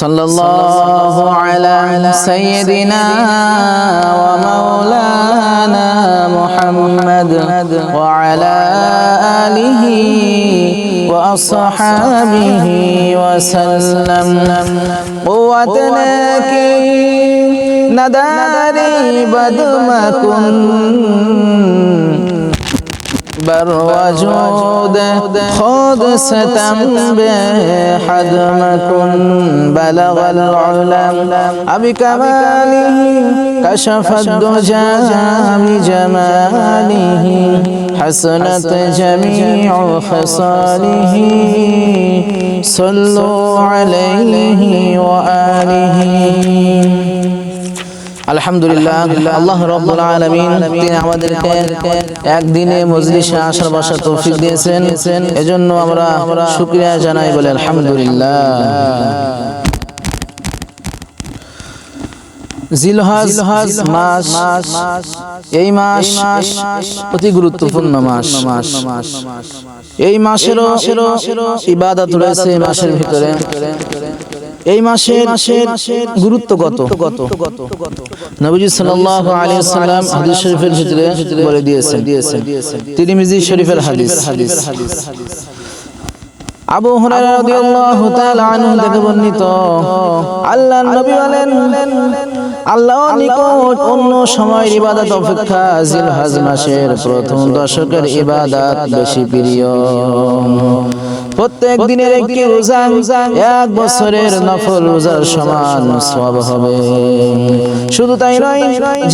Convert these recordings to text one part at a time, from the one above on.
সাল্লাল্লাহু আলা সাইয়্যিদিনা ওয়া মাওলানা মুহাম্মদ ওয়া আলা আলিহি ওয়া আসহাবিহি ওয়া সাল্লাম। কুওয়াতনা কি নাদারি বদমাকুন बर वजूद खुद सतम बेहद मकुन बलगल उलम अभी कमालिही कशफत दुजा बिजमालिही हसनत जमीउ खसालिही सल्लु अलैहि व आलिहि। আলহামদুলিল্লাহ, আল্লাহ রাব্বুল আলামিন তিনি আমাদেরকে একদিনে মজলিসে আসার বসার তৌফিক দিয়েছেন, এজন্য আমরা শুকরিয়া জানাই বলে আলহামদুলিল্লাহ। জিলহজ মাস, এই মাস অতি গুরুত্বপূর্ণ মাস। এই মাসেরও ইবাদত রয়েছে এই মাসের ভিতরে। এই মাসের গুরুত্ব কত নবীজি সাল্লাল্লাহু আলাইহি ওয়াসাল্লাম হাদিস শরীফের ভিতরে বলে দিয়েছেন। তিরমিজি শরীফের হাদিস। আবু হুরায়রা রাদিয়াল্লাহু তাআলা আনহু থেকে বর্ণিত, আল্লাহর নবী বলেন, আল্লাহর নিকট অন্য সময়ের ইবাদত অপেক্ষা জিলহজ মাসের প্রথম দশকের ইবাদত বেশি প্রিয়। প্রত্যেক দিনের একটি রোজা এক বছরের নফল রোজার সমান সওয়াব হবে। শুধু তাই নয়,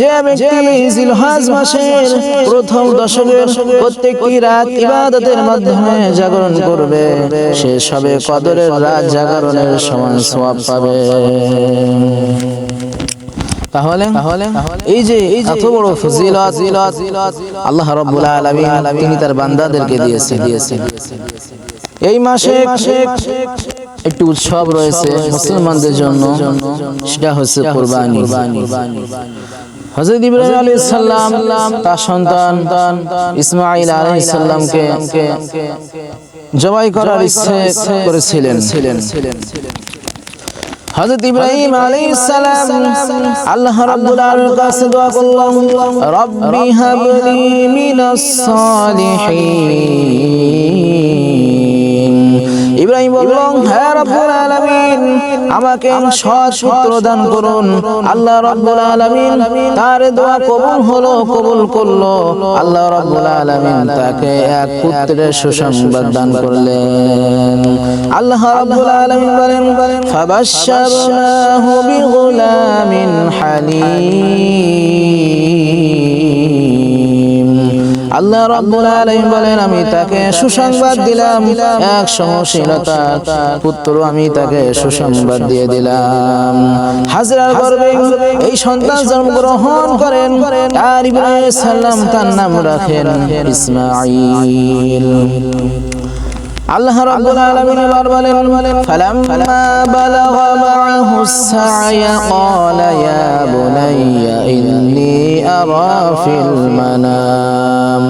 যে ব্যক্তি জিলহজ মাসের প্রথম দশকের প্রত্যেকটি রাত ইবাদতের মাধ্যমে জাগরণ করবে, সে সবে কদরের রাত জাগরণের সমান সওয়াব পাবে। তাহলে এই যে এত বড় ফজিলত আল্লাহ রাব্বুল আলামিন তিনি তার বান্দাদেরকে দিয়েছেন। এই মাসে একটি উৎসব রয়েছে মুসলমানদের জন্য, সেটা হচ্ছে কুরবানি। হযরত ইব্রাহিম আলাইহিস সালাম তার সন্তান ইসমাঈল আলাইহিস সালামকে জবাই করার ইচ্ছে করেছিলেন। হযরত ইব্রাহিম আলাইহিস সালাম আল্লাহ রাব্বুল আলামিনের কাছে দোয়া করলেন, রব্বি হাবলি মিনাস সালিহিন। ইব্রাহিম বললেন, হে রব্বুল আলামিন, আমাকে সৎ পুত্র দান করুন। আল্লাহ রাব্বুল আলামিন তার দোয়া কবুল করলো। আল্লাহ রাব্বুল আলামিন তাকে এক পুত্রের সুসংবাদ দান করলেন। আল্লাহ রাব্বুল আলামিন বলেন, ফাবাশশারনাহু বিগুলামিন হালিম। আল্লাহ রাব্বুল আলামিন বলেন, আমি তাকে সুসংবাদ দিলাম, এক সহনশীলতা পুত্র আমি তাকে সুসংবাদ দিয়ে দিলাম। হাজরার গর্ভে এই সন্তান জন্মগ্রহণ করেন আর ইব্রাহিম আলাইহিস সালাম তার নাম রাখেন ইসমাঈল। আল্লাহ রাব্বুল আলামিন এবার বলেন, ফালাম্মা বালাগা মা'আহুস সা'য়া ক্বালা ইয়া বুনাইয়া ইন্নী আরা ফিল মানাম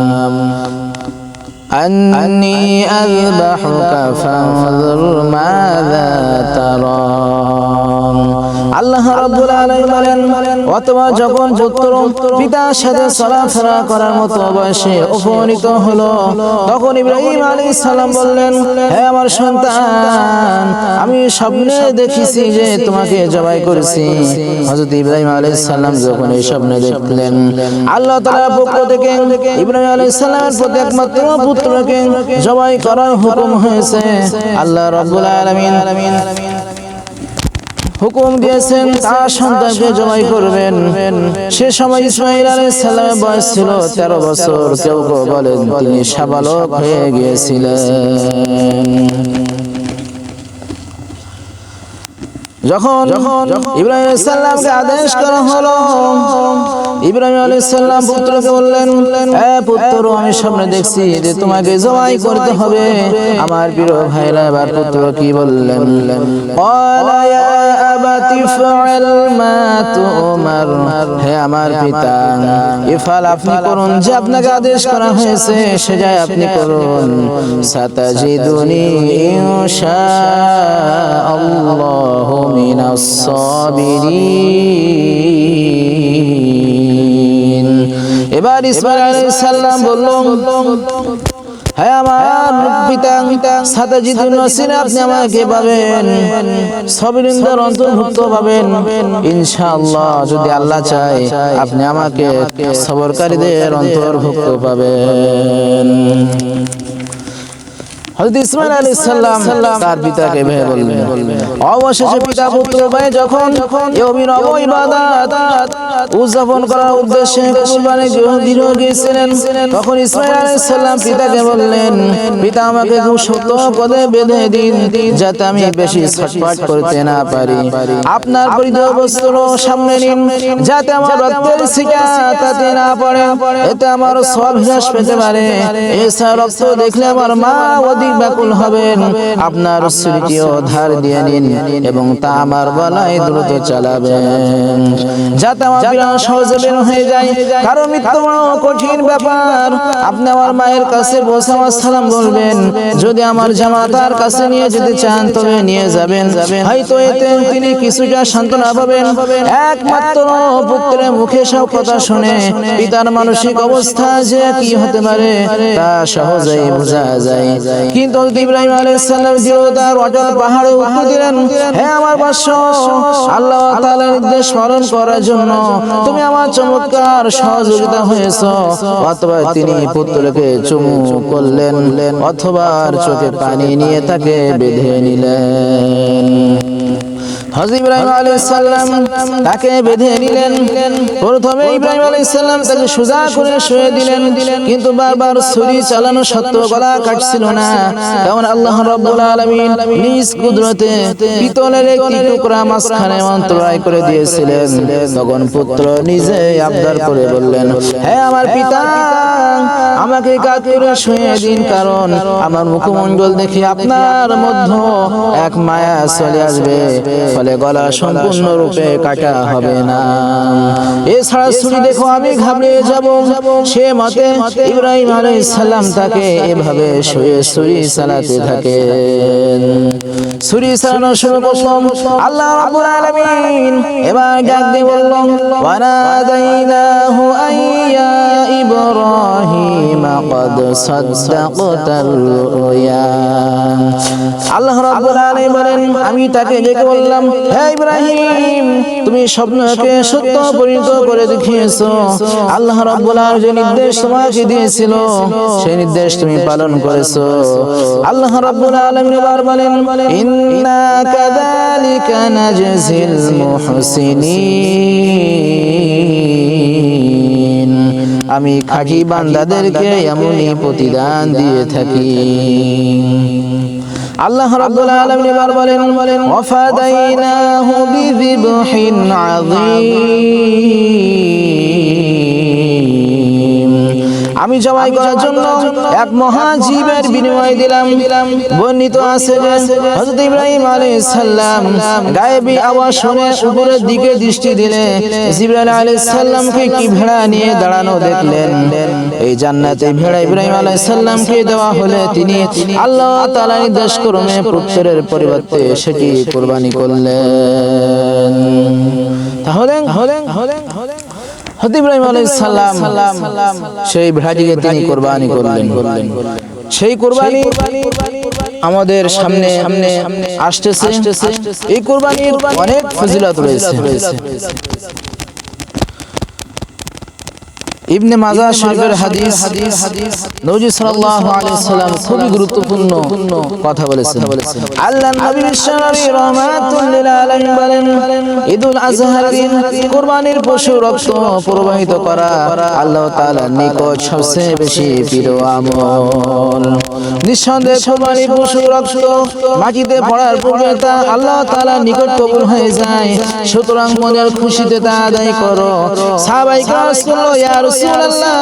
আন্নী আযবাহুকা ফানজুর মাযা তারা। আল্লাহ রাব্বুল আলামিন বলেন, অথবা যখন পুত্র পিতার সাথে চলাফেরা করার মতো বয়সে উপনীত হলো, তখন ইব্রাহিম আলাইহিস সালাম বললেন, হে আমার সন্তান, আমি স্বপ্নে দেখেছি যে তোমাকে জবাই করেছি। হযরত ইব্রাহিম আলাইহিস সালাম যখন এই স্বপ্নে দেখলেন, আল্লাহ তাআলার পক্ষ থেকে ইব্রাহিম আলাইহিস সালামের প্রতি একমাত্র পুত্রকে জবাই করার হুকুম হয়েছে। আল্লাহ রাব্বুল আলামিন হুকুম দিয়েছেন তার সন্তানকে জবাই করবেন। সে সময় ইসমাঈল আলাইহিস সালামের বয়স ছিল 13 বছর, কেউ কেউ বলেন তিনি সাবালক হয়ে গিয়েছিলেন। যখন ইব্রাহিম আলাইহিস সালামকে আদেশ করা হলো, ইব্রাহিম আলাইহিস সালাম পুত্রকে বললেন, হে পুত্র, আমি স্বপ্নে দেখছি যে তোমাকে জবাই করতে হবে। আমার প্রিয় ভাইরা এবার পুত্র কি বললেন? ক্বালা ইয়া আবাতি ফাআল মা তুমার। হে আমার পিতা, ইফআল, আপনি করুন যে আপনাকে আদেশ করা হয়েছে, সেটাই আপনি করুন। সাতাজিদুনি ইনশাআল্লাহু মিনাস সাবিরিন। এবার ইসমাঈল আলাইহিস সালাম বললেন, হে আমার পিতা সাতাজিদুন ওয়াসিনা, আপনি আমাকে পাবেন সাবিরিনদের অন্তর্ভুক্ত পাবেন ইনশাআল্লাহ। যদি আল্লাহ চায় আপনি আমাকে সবরকারীদের অন্তর্ভুক্ত পাবেন। হযরত ইসমাঈল আলাইহিস সালাম তার পিতাকে ভেবে বললেন। অবশেষে পিতা পুত্র ভাই যখন এই অভিনব ইবাদত উদযাপন করার উদ্দেশ্যে কুরবানি দিতে গিয়েছিলেন, তখন ইসমাঈল আলাইহিস সালাম পিতাকে বললেন, পিতা আমাকে খুব শক্ত পদে বেঁধে দিন যাতে আমি বেশি ছটফট করতে না পারি। আপনার পরিধেয় বস্ত্র সামনে নিন যাতে আমার রক্তের ছিটা তাতে না পড়ে, এতে আমার সওয়াব হ্রাস পেতে পারে। এছাড়া রক্ত দেখলে আমার মা অধিক ব্যাকুল হবেন। আপনার ছুরিটিও ধার দিয়ে নিন এবং তা আমার গলায় দ্রুত চালাবেন যাতে আমার প্রাণ সহজে বের হয়ে যায়, কারণ মৃত্যু বড় কঠিন ব্যাপার। আপনি আমার মায়ের কাছে বসে আমার সালাম বলবেন। যদি আমার জামা তার কাছে নিয়ে যেতে চান তবে নিয়ে যাবেন, হয়তো এতে তিনি কিছুটা সান্ত্বনা পাবেন। একমাত্র পুত্রের মুখে সব কথা শুনে পিতার মানসিক অবস্থা যে কি হতে পারে তা সহজেই বোঝা যায়। কিন্তু ইব্রাহিম আলাইহিস সালাম দৃঢ়তার অটল পাহাড়ে উত্তর দিলেন, হে আমার বৎস, আল্লাহ তাআলার নির্দেশ পালন করার জন্য তুমি আমার চমৎকার সহযোগিতা হয়েছো। অথবা তিনি পুত্রকে চুমু করলেন অথবা চোখে পানি নিয়ে তাকে বেঁধে নিলেন। হযরত ইব্রাহিম আলাইহিস সালাম তাকে বেঁধে নিলেন। প্রথমে ইব্রাহিম আলাইহিস সালাম তাকে সোজা করে শুয়ে দিলেন, কিন্তু বারবার ছুরি চালানো সত্ত্বেও গলা কাটছিল না, কারণ আল্লাহ রাব্বুল আলামিন নিজ কুদরতে পিতলের একটি টুকরা মাঝখানে অন্তরায় করে দিয়েছিলেন। তখন পুত্র নিজে আবদার করে বললেন, হে আমার পিতা, আমাকে কাত করে শুয়ে দিন, কারণ আমার মুখমণ্ডল দেখে আপনার মধ্যে এক মায়া চলে আসবে, ফলে গলা সম্পূর্ণরূপে কাটা হবে না। এছাড়া ছুরি দেখো আমি ঘাবড়ে যাব। সে মতে ইব্রাহিম আলাইহিস সালাম তাকে এভাবে শুয়ে ছুরি চালাতে থাকেন। ছুরি চালানো শুরু করলাম। আল্লাহ রাব্বুল আলামিন এবার ডাক দিয়ে বললেন, ওয়ানাদাইনাহু আইয়া ইব্রাহিম قد صدقت الرؤيا। আল্লাহ রাব্বুল আলামিন বলেন, আমি তাকে ডেকে বললাম, হে ইব্রাহিম, তুমি স্বপ্নকে সত্য পরিণত করে দেখিয়েছো। আল্লাহ রাব্বুল আলামিন যে নির্দেশ তোমাকে দিয়েছিল সেই নির্দেশ তুমি পালন করেছো। আল্লাহ রাব্বুল আলামিন এবার বলেন, ইন্না কাযালিকা নাজজিল মুহসিনিন, আমি খাঁটি বান্দাদেরকে এমনই প্রতিদান দিয়ে থাকি। আল্লাহ রাব্বুল আলামিন এবার বলেন, ওয়াফাদাইনাহু বিযিবহিন আযীম, আমি জবাই করার জন্য এক মহাজীবের বিনিময় দিলাম। বর্ণিত আছে যে হযরত ইব্রাহিম আলাইহিস সালাম গায়েবী আওয়াজ শুনে উপরের দিকে দৃষ্টি দিলে জিবরাইল আলাইহিস সালামকে কি ভেড়া নিয়ে দাঁড়ানো দেখলেন। এই জান্নাতে ভেড়া ইব্রাহিম আলাইহিস সালামকে দেওয়া হলে তিনি আল্লাহ তাআলার নির্দেশ ক্রমে পুত্রের পরিবর্তে সেটি কুরবানি করলেন। তাহলে হযরত ইব্রাহিম আলাইহিস সালাম সেই ভেড়াটিকে তিনি কুরবানি করলেন। সেই কুরবানি আমাদের সামনে আসতেছে। এই কুরবানির অনেক ফজিলত রয়েছে। ইবনে মাজাহ শরীফের হাদিস, নবী সাল্লাল্লাহু আলাইহি ওয়াসাল্লাম খুবই গুরুত্বপূর্ণ কথা বলেছেন। আল্লাহর নবী বিশ্বনবী রাহমাতুল লিল আলামিন বলেন, ঈদুল আযহার দিন কুরবানির পশু রক্ত প্রবাহিত করা আল্লাহ তাআলার নিকট সবচেয়ে বেশি প্রিয় আমল। নিঃসন্দেহে কুরবানির পশু রক্ত মাটিতে পড়ার পূর্বে তা আল্লাহ তাআলার নিকট কবুল হয়ে যায়, সুতরাং মনের খুশিতে তা আদায় করো। সাহাবায়ে কেরাম ইয়া রাসূলুল্লাহ,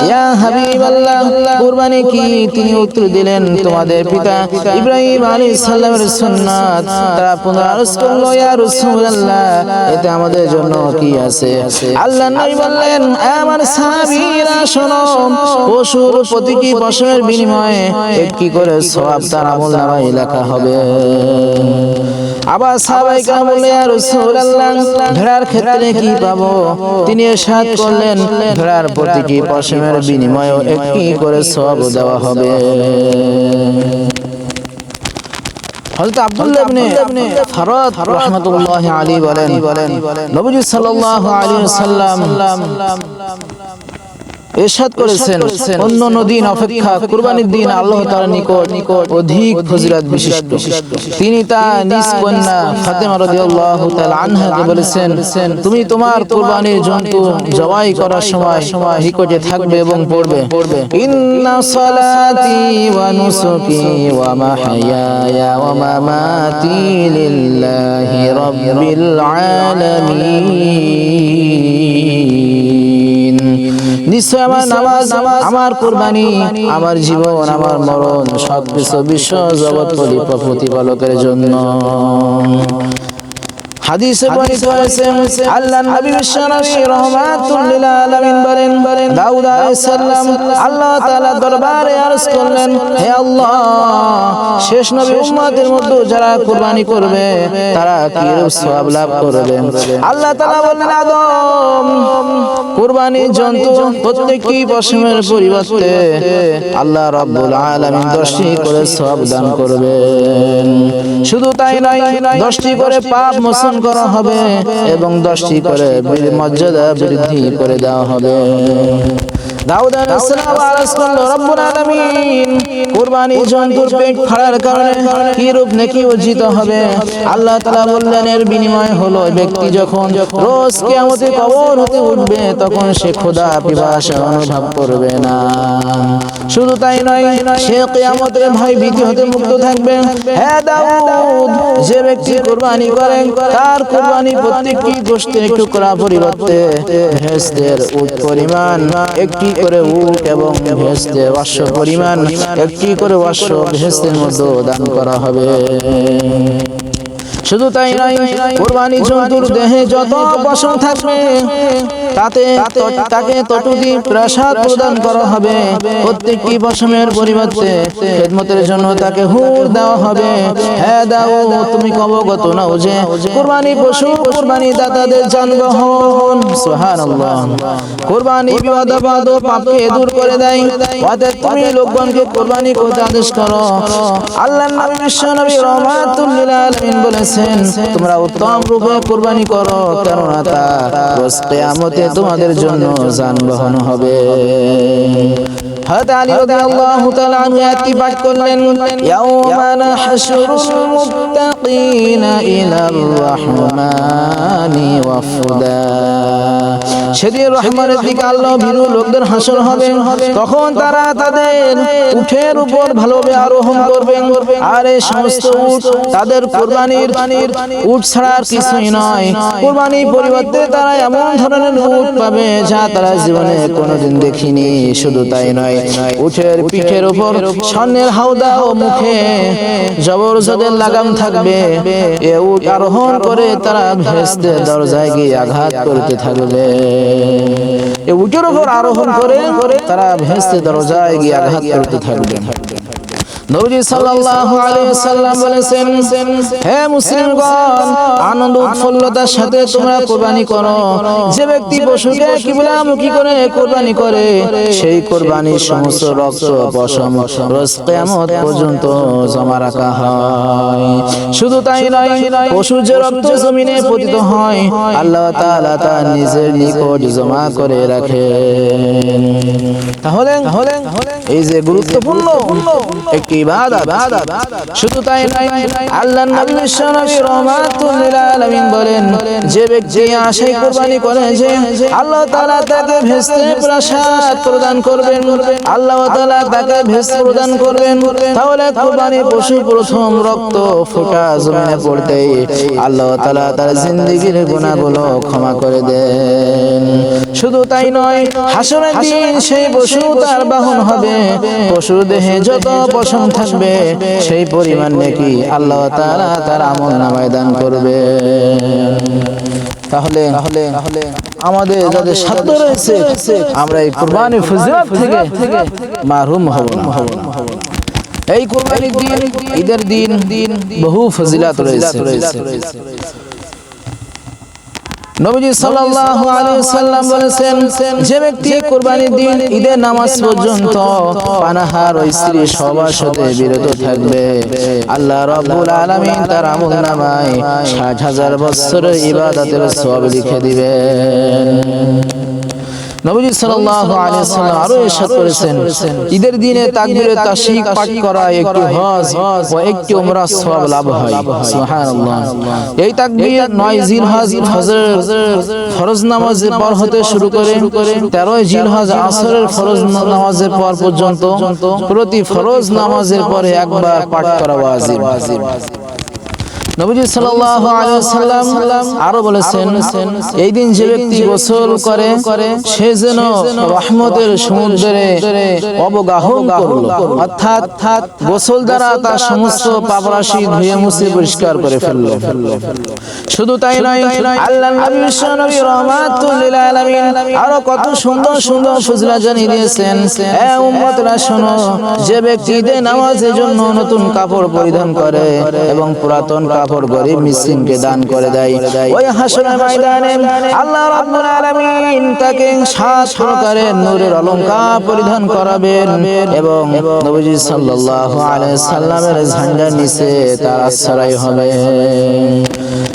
ইয়া হাবিবাল্লাহ, কুরবানি কি? তিনি উত্তর দিলেন, তোমাদের পিতা ইব্রাহিম আলাইহিস সালামের সুন্নাত। তারা পুনরায় করল, ইয়া রাসূলুল্লাহ, এতে আমাদের জন্য কি আছে? আল্লাহর নবী বললেন, আমার সাহাবীরা শোনো, পশুর প্রতিটি পশমের বিনিময়ে একটি করে সওয়াব তার আমলনামায় লেখা হবে। আবার সাহাবায়ে কেরাম বললেন ইয়া রাসূলুল্লাহ ভেড়ার ক্ষেত্রে কি পাবো? তিনি ইরশাদ করলেন ভেড়ার প্রতিটি পশমের বিনিময়ে একটি করে সওয়াব দেওয়া হবে। হযরত আব্দুল্লাহ ইবনে ফারাদ রাহমাতুল্লাহি আলাইহি বলেন নবী সাল্লাল্লাহু আলাইহি ওয়াসাল্লাম ইরশাদ করেছেন অন্য দিন অপেক্ষা কুরবানির দিন আল্লাহ তাআলার নিকট অধিক ফজিলত বিশিষ্ট। তিনি তার নিজ কন্যা ফাতেমা রাদিয়াল্লাহু তাআলা আনহাকে বলেছেন তুমি তোমার কুরবানির জন্তু জবাই করার সময় নিকটে থাকবে এবং পড়বে ইন্না সালাতি ওয়া নুসুকি ওয়া মাহইয়ায়া ওয়া মামাতি লিল্লাহি রাব্বিল আলামিন। নিশ্চয় আমার নামাজ, আমার কুরবানি, আমার জীবন, আমার মরণ সবকিছু বিশ্ব জগৎ প্রতিপালকের জন্য। হাদিসে বর্ণিত হয়েছে আল্লাহর নবী বিশ্বনবী রাহমাতুল লিল আলামিন বলেন দাউদ আলাইহিস সালাম আল্লাহ তাআলার দরবারে আরজ করলেন হে আল্লাহ শেষ নবী উম্মতের মধ্যে যারা কুরবানি করবে তারা কি রূপ সওয়াব লাভ করবে? আল্লাহ তাআলা বললেন আদম কুরবানির জন্তু প্রত্যেকটি পশমের পরিবর্তে আল্লাহ রাব্বুল আলামিন 10টি করে সওয়াব দান করবেন। শুধু তাই নয় 10টি করে পাপ মোচন করা হবে এবং 10টি করে মর্যাদা বৃদ্ধি করে দেওয়া হবে। দাউদ আলাইহিস সালাম আরজ করল রব্বুল আলামিন কুরবানি জন্তুর পেট ফাড়ার কারণে কি রূপ নেকি অর্জিত হবে? আল্লাহ তাআলা বললেন এর বিনিময় হলো ব্যক্তি যখন রোজ কিয়ামতে কবর হতে উঠবে তখন সে ক্ষুধা পিপাসা অনুভব করবে না। শুধু তাই নয় সে কিয়ামতের ভয় ভীতি হতে মুক্ত থাকবে। হে দাউদ যে ব্যক্তি কুরবানি করে তার কুরবানি প্রত্যেকটি গোশতের টুকরা পরিবর্তে ভেস্তের উট পরিমাণ একটি করে উট এবং ভেস্তের অশ্ব পরিমাণ একটি করে অশ্ব ভেস্তের মধ্যে দান করা হবে। শুধু তাই নয় কুরবানি জন্তুর দেহে যত পশম থাকবে তাকে ততোটি প্রাসাদ প্রদান করা হবে। প্রত্যেকটি পশমের পরিবর্তে খেদমতের জন্য তাকে হুর দেওয়া হবে। হ্যাঁ দাউদ তুমি অবগত নাও যে কুরবানি পশু কুরবানি দাতাদের যানবাহন। সুবহানাল্লাহ কুরবানি বিবাদ ও পাপকে দূর করে দেয়। অতএব তুমি লোকগণকে কুরবানি করতে আদেশ করো। আল্লাহর নবী বিশ্বনবী রাহমাতুল লিল আলামিন বলেছেন তোমরা উত্তম রূপে কুরবানি করো কেননা তা রোজ কিয়ামতে তোমাদের জন্য যানবাহন হবে। হযরত আলী রাদিয়াল্লাহু তাআলা আনহু আয়াতটি পাঠ করলেন ইয়াউমা নাহশুরুল মুত্তাকিনা ইলার রাহমানি ওয়াফদা। সেদিন রহমানের দিকে আল্লাহ ভীরু লোকদের হাসর হবে। তখন তারা তাদের উটের উপর ভালোভাবে আরোহণ করবে আর এই সমস্ত উট তাদের কুরবানির উট ছাড়া আর কিছুই নয়। কুরবানির পরিবর্তে তারা এমন ধরনের উট পাবে যা তারা জীবনে কোনোদিন দেখিনি। শুধু তাই নয় উটের পিঠের উপর স্বর্ণের হাওদা ও মুখে জবরদস্তের লাগাম থাকবে। এ উট আরোহণ করে তারা ভেস্তের দরজায় গিয়ে আঘাত করতে থাকবে। এ উটের উপর আরোহণ করে তারা ভেস্তের দরজায় গিয়ে আঘাত করতে থাকবে। নবী সাল্লাল্লাহু আলাইহি ওয়াসাল্লাম বলেছেন হে মুসলিমগণ আনন্দ উৎফুল্লতার সাথে তোমরা কুরবানি করো। যে ব্যক্তি পশুকে কিবলামুখী করে কুরবানি করে সেই কুরবানির সমস্ত রক্ত পশম রোজ কিয়ামত পর্যন্ত জমা রাখা হয়। শুধু তাই নয় পশুর যে রক্ত জমিনে পতিত হয় আল্লাহ তাআলা তা নিজের নিকট জমা করে রাখেন। তাহলে এই যে গুরুত্বপূর্ণ একটি ইবাদত। শুধু তাই নয় আল্লাহর নবী বিশ্বনবী রাহমাতুল লিল আলামিন বলেন যে ব্যক্তি আশায় কুরবানি করে যে আল্লাহ তাআলা তাকে ভেস্তের প্রাসাদ প্রদান করবেন, আল্লাহ তাআলা তাকে ভেস্ত প্রদান করবেন, তাহলে কুরবানির পশু প্রথম রক্ত ফোঁটা জমিনে পড়তেই আল্লাহ তাআলা তার জিন্দেগীর গুনাহগুলো ক্ষমা করে দেন। শুধু তাই নয় হাসরের দিন সেই পশু তার বাহন হবে। পশুর দেহে যত পশম থাকবে সেই পরিমাণ নেকি আল্লাহ তাআলা তার আমলনামায় দান করবে। তাহলে আমাদের যাদের সাধ্য রয়েছে আমরা এই কুরবানির ফজিলত থেকে মাহরুম হব না। এই কুরবানির দিন, ঈদের দিন বহু ফজিলত রয়েছে। নবীজি সাল্লাল্লাহু আলাইহি ওয়াসাল্লাম বলেছেন, যে ব্যক্তি কুরবানির দিন ঈদের নামাজ পর্যন্ত পানাহার ও স্ত্রী সহবাস হতে বিরত থাকবে, আল্লাহ রাব্বুল আলামিন তার আমলনামায় ৬০,০০০ বছরের ইবাদতের সওয়াব লিখে দিবেন। নবীজি সাল্লাল্লাহু আলাইহি ওয়াসাল্লাম আরো ইরশাদ করেছেন, ঈদের দিনে তাকবীরে তাশরিক পাঠ করা একটি হজ ও একটি উমরাহ সওয়াব লাভ হয়। সুবহানাল্লাহ। এই তাকবীর ৯ জিলহজ ফরজ নামাজের পর হতে শুরু করে ১৩ জিলহজ আসরের ফরজ নামাজের পর পর্যন্ত প্রতি ফরজ নামাজের পরে একবার পাঠ করা ওয়াজিব। নবীজি সাল্লাল্লাহু আলাইহি ওয়াসাল্লাম আরো বলেছেন, এই দিন যে ব্যক্তি গোসল করে সে যেন রহমতের সমুদ্রে অবগাহন করল, অর্থাৎ গোসল দ্বারা তার সমস্ত পাপরাশি ধুয়ে মুছে পরিষ্কার করে ফেলল। শুধু তাই নয়, আল্লাহর নবী বিশ্বনবী রাহমাতুল লিল আলামিন আরো কত সুন্দর সুন্দর ফজিলত জানিয়ে দিয়েছেন। হে উম্মতরা শোনো, যে ব্যক্তি ঈদের নামাজের জন্য নতুন কাপড় পরিধান করে এবং পুরাতন কাপড় গরিব মিসকিনকে দান করে দেয়, ওই হাসরের ময়দানে আল্লাহ রাব্বুল আলামিন তাকে ৭ প্রকারের নূরের অলংকার পরিধান করাবেন এবং নবীজি সাল্লাল্লাহু আলাইহি সাল্লামের ঝান্ডার নিচে তার আশ্রয় হবে।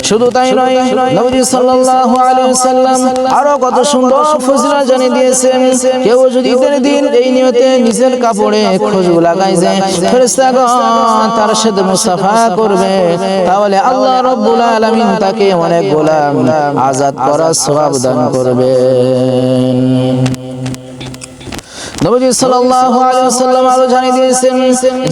শুধু তাই নয়, নবীজি সাল্লাল্লাহু আলাইহি সাল্লাম আরো কত সুন্দর ফজিলত জানিয়ে দিয়েছেন। কেউ যদি ঈদের দিন এই নিয়তে নিজের কাপড়ে খুশবু লাগায় যে ফেরেশতাগণ তার সাথে মুসাফা করবে, তাহলে আল্লাহ রাব্বুল আলামিন তাকে অনেক গোলাম আজাদ করার সওয়াব দান করবেন। নবীজি সাল্লাল্লাহু আলাইহি ওয়াসাল্লাম আরো জানিয়ে দিয়েছেন,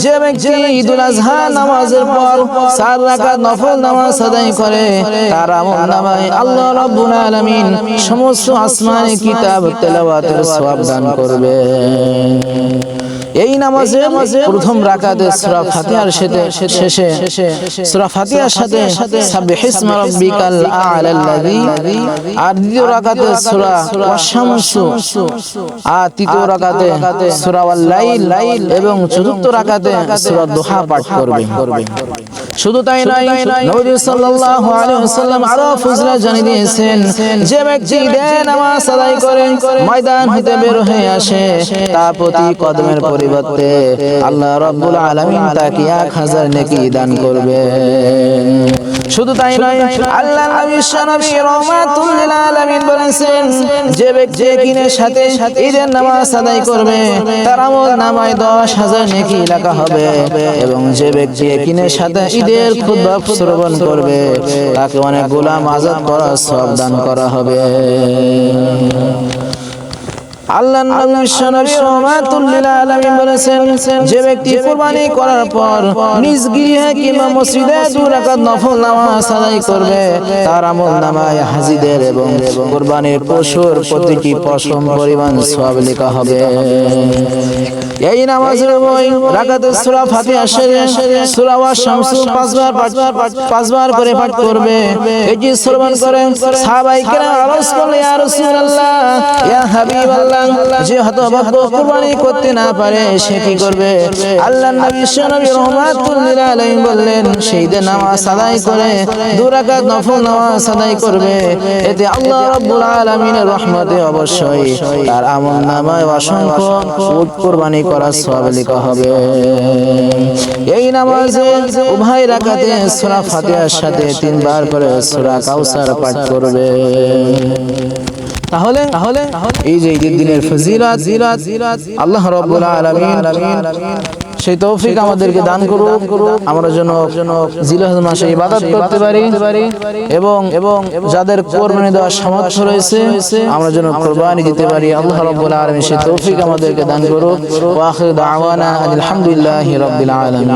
যে ব্যক্তি ঈদুল আযহা নামাজের পর ৪ রাকাত নফল নামাজ আদায় করে, তার আমলনামায় আল্লাহ রাব্বুল আলামিন সমস্ত আসমানি কিতাব তেলাওয়াতের সওয়াব দান করবেন। এই নামাজে প্রথম রাকাতে সূরা ফাতিহার শেষে সূরা ফাতিহার সাথে সাব্বিহিসমা রাব্বিকাল আ'লাল্লাযী, আর দ্বিতীয় রাকাতে সূরা ওয়াশ-শামস, আর তৃতীয় রাকাতে সূরা ওয়াল-লাইল এবং চতুর্থ রাকাতে সূরা দুহা পাঠ করবে। শুধু তাই নয়, নবী সাল্লাল্লাহু আলাইহি ওয়াসাল্লাম আরো ফজিলত জানিয়ে দিয়েছেন, যে ব্যক্তি ঈদের নামাজ আদায় করে ময়দান হতে বের হয়ে আসে, তার প্রতি কদমের পরিবর্তে আল্লাহ রাব্বুল আলামিন তাকে ১০০০ নেকি দান করবেন। শুধু তাই নয়, আল্লাহর নবী বিশ্বনবী রাহমাতুল লিল আলামিন বলেছেন, যে ব্যক্তি কিনের সাথে ঈদের নামাজ আদায় করবে তার আমলনামায় ১০,০০০ নেকি লেখা হবে এবং যে ব্যক্তি কিনের সাথে ঈদের খুতবা শ্রবণ করবে তাকে অনেক গোলাম আজাদ করার সওয়াব দান করা হবে। আল্লাহর নবী বিশ্বনবী রাহমাতুল লিল আলামিন বলেছেন, যে ব্যক্তি কুরবানি করার পর নিজ গৃহে কিংবা মসজিদে ২ রাকাত নফল নামাজ আদায় করবে, তার আমলনামায় হাজীদের এবং কুরবানির পশুর প্রতিটি পশম পরিমাণ সওয়াব লেখা হবে। এই নামাজের রাকাতে সূরা ফাতিহা শেষে সূরা ওয়াশ-শামস ৫ বার করে পাঠ করবে। এটি শ্রবণ করে সাহাবায়ে কেরাম আরজ করলেন, ইয়া রাসূলুল্লাহ, ইয়া হাবিবাল্লাহ, যে হতভাগ্য কুরবানি করতে না পারে সে কি করবে? আল্লাহর নবী বিশ্বনবী রাহমাতুল লিল আলামিন বললেন, সে ঈদের নামাজ আদায় করে ২ রাকাত নফল নামাজ আদায় করবে, এতে আল্লাহ রাব্বুল আলামিনের রহমতে অবশ্যই তার আমলনামায় অসংখ্য উট কুরবানি করার সওয়াব লেখা হবে। এই নামাজে উভয় রাকাতে সূরা ফাতিহার সাথে ৩ বার করে সূরা কাউসার পাঠ করবে। তাহলে এই যে ঈদের দিনের ফজিলত আল্লাহ রাব্বুল আলামিন সেই তৌফিক আমাদেরকে দান করুক, আমরা যেন জিলহজ মাসে ইবাদত করতে পারি এবং যাদের কুরবানি দেওয়ার সামর্থ্য রয়েছে আমরা যেন কুরবানি দিতে পারি। আল্লাহ রাব্বুল আলামিন সেই তৌফিক আমাদেরকে দান করুক। ওয়া আখিরু দাওয়ানা আলহামদুলিল্লাহি রাব্বিল আলামিন।